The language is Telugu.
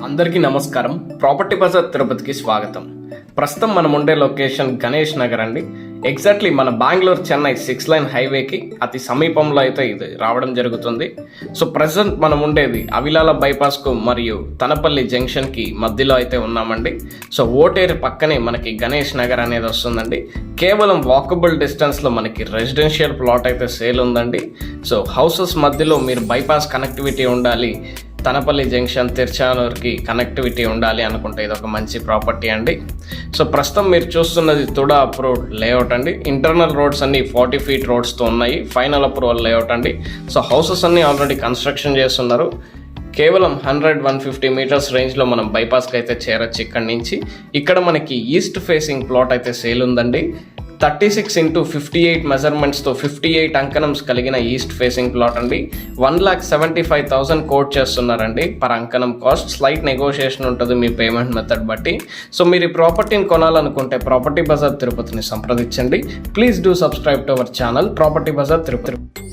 అందరికీ నమస్కారం. ప్రాపర్టీ బజార్ తిరుపతికి స్వాగతం. ప్రస్తుతం మనం ఉండే లొకేషన్ గణేష్ నగర్ అండి. ఎగ్జాక్ట్లీ మన బెంగళూరు చెన్నై 6 లైన్ హైవేకి అతి సమీపంలో అయితే ఇది రావడం జరుగుతుంది. సో ప్రజెంట్ మనం ఉండేది అవిలాల బైపాస్కు మరియు తనపల్లి జంక్షన్కి మధ్యలో అయితే ఉన్నామండి. సో ఓటేరు పక్కనే మనకి గణేష్ నగర్ అనేది వస్తుందండి. కేవలం వాకబుల్ డిస్టెన్స్లో మనకి రెసిడెన్షియల్ ప్లాట్ అయితే సేల్ ఉందండి. సో హౌసెస్ మధ్యలో మీరు బైపాస్ కనెక్టివిటీ ఉండాలి, తనపల్లి జంక్షన్ తిరుచానూరుకి కనెక్టివిటీ ఉండాలి అనుకుంటే ఇది ఒక మంచి ప్రాపర్టీ అండి. సో ప్రస్తుతం మీరు చూస్తున్నది తుడా అప్రూవ్డ్ లేఅవుట్ అండి. ఇంటర్నల్ రోడ్స్ అన్ని 40 ఫీట్ రోడ్స్తో ఉన్నాయి. ఫైనల్ అప్రూవల్ లేఅవుట్ అండి. సో హౌసెస్ అన్ని ఆల్రెడీ కన్స్ట్రక్షన్ చేస్తున్నారు. కేవలం 100-150 మీటర్స్ రేంజ్లో మనం బైపాస్కి అయితే చేరొచ్చు. ఇక్కడి నుంచి ఇక్కడ మనకి ఈస్ట్ ఫేసింగ్ ప్లాట్ అయితే సేల్ ఉందండి. 36x58 మెజర్మెంట్స్తో 58 అంకణమ్స్ కలిగిన ఈస్ట్ ఫేసింగ్ ప్లాట్ అండి. 1,75,000 కోట్ చేస్తున్నారండి పర్ అంకణం కాస్ట్. స్లైట్ నెగోషియేషన్ ఉంటుంది మీ పేమెంట్ మెథడ్ బట్టి. సో మీరు ఈ ప్రాపర్టీని కొనాలనుకుంటే ప్రాపర్టీ బజార్ తిరుపతిని సంప్రదించండి. Please do subscribe to our channel property bazaar Tirupati.